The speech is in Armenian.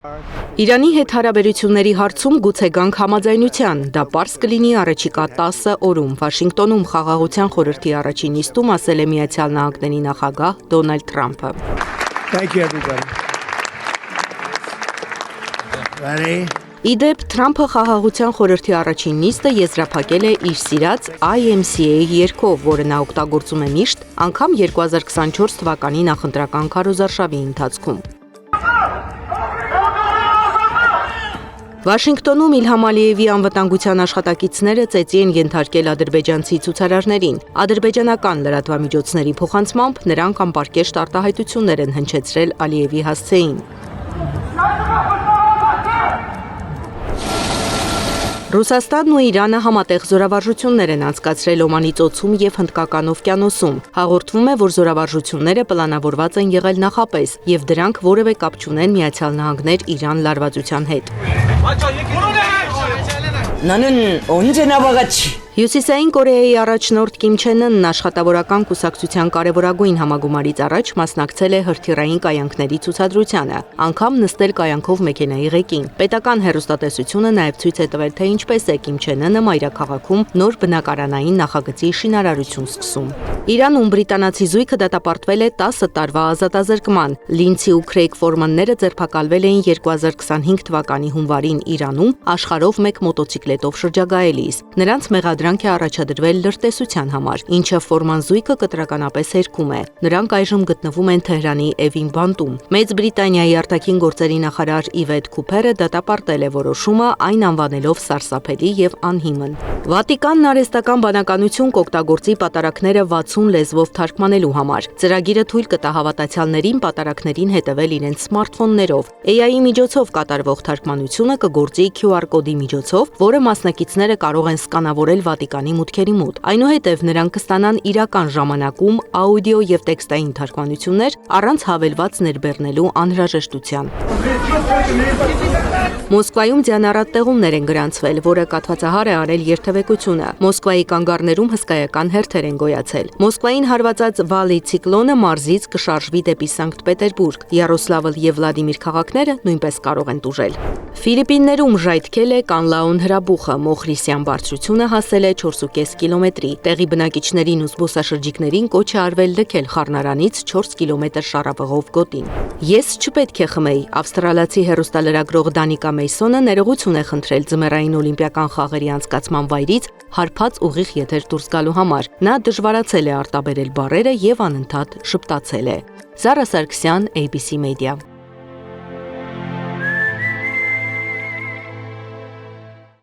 Իրանի հետ հարաբերությունների հարցում գուցե գանք համաձայնության, դա պարզ կլինի առաջիկա 10 օրում։ Վաշինգտոնում Խաղաղության խորհրդի առաջին նիստում ասել է Միացյալ Նահանգների նախագահ Դոնալդ Թրամփը։ Իդեպ Թրամփը Խաղաղության խորհրդի առաջին նիստը եզրափակել է իր սիրած IMCA երգով, որը նա օգտագործում է միշտ, անգամ 2024 թվականի նախընտրական քարոզարշավի ընթացքում։ Վաշինգտոնում Իլհամ Ալիևի անվտանգության աշխատակիցները ծեծի են ենթարկել ադրբեջանցի ցուցարարներին։ Ադրբեջանական լրատվամիջոցների փոխանցմամբ նրանք անպարկեշտ արտահայտություններ են հնչեցրել Ալիևի հասցեին։ Ռուսաստանն ու Իրանը համատեղ զորավարժություններ են անցկացրել Օմանի ծոցում և Հնդկական օվկիանոսում։ Հաղորդվում է, որ զորավարժությունները պլանավորված են եղել նախապես և դրանք որևէ կապ չունեն Միացյալ Նահանգներ-Իրան լարվածության հետ։ Հյուսիսային Կորեայի առաջնորդ Կիմ Չեն Ընն աշխատավորական կուսակցության կարևորագույն համագումարից առաջ մասնակցել է հրթիռային կայանքների ցուցադրությանը, անգամ նստել կայանքով մեքենայի ղեկին։ Պետական հեռուստատեսությունը նաև ցույց է տվել, թե ինչպես է Կիմ Չեն Ընը մայրաքաղաքում նոր բնակարանային նախագծի շինարարություն սկսում։ Իրանում բրիտանացի զույգը դատապարտվել է 10 տարվա ազատազրկման։ Լինցի ու Քրեյգ Ֆորմանները ձերբակալվել էին 2025 թվականի հունվարին Իրանում աշխարհով մեկ մոտոցիկլետով շրջագայելիս։ Նրանց մեղադրանք է առաջադրվել լրտեսության համար, ինչը Ֆորման զույգը կտրականապես հերքում է։ Նրանք այժմ գտնվում են Թեհրանի Էվին բանտում։ Մեծ Բրիտանիայի արտաքին գործերի նախարար Իվետ Քուփերը դատապարտել է որոշումը, այն անվանելով սարսափելի և անհիմն։ Վատիկանն արհեստական բանականություն կօգտագործի պատարակները 60 լեզվով թարգմանելու համար։ Ծրագիրը թույլ կտա հավատացյալներին պատարակներին հետևել իրենց սմարթֆոններով։ AI-ի միջոցով կատարվող թարգմանությունը կգործի QR կոդի միջոցով, որը մասնակիցները կարող են սկանավորել Վատիկանի մուտքերի մոտ։ Այնուհետև նրանք կստանան իրական ժամանակում աուդիո և տեքստային թարգմանություններ առանց հավելված ներբեռնելու անհրաժեշտության։ Մոսկվայում ձյանառատ տեղումներ են գրանցվել, որը կաթվածահար է արել երթևեկությունը։ Մոսկվայի կանգառներում հսկայական հերթեր են գոյացել։ Մոսկվային հարվածած Վալի ցիկլոնը մարզից կշարժվի դեպի Սանկտ Պետերբուրգ։ Յարոսլավլ և Վլադիմիր քաղաքները նույնպես կարող են տուժել։ Ֆիլիպիններում ժայթքել է կանլաոն հրաբուխը, մոխրիսյան բարձրությունը հասել է 4.5 կիլոմետրի։ Տեղի բնակիչներին ու զբոսաշրջիկներին կոչ է արվել լքել խառնարանից 4 կիլոմետր շառավղով գոտին։ Ես չպետք է խմեի, ավստրալացի հեռուստալրագրող Դանիկա Մեյսոնը ներողություն է խնդրել ձմեռային օլիմպիական խաղերի անցկացման վայրից հարբած ուղիղ եթեր դուրս գալու համար։ Նա դժվարացել է արտաբերել բառերը և անընդհատ ժպտացել է։ Զարա Սարգսյան, ABC Media։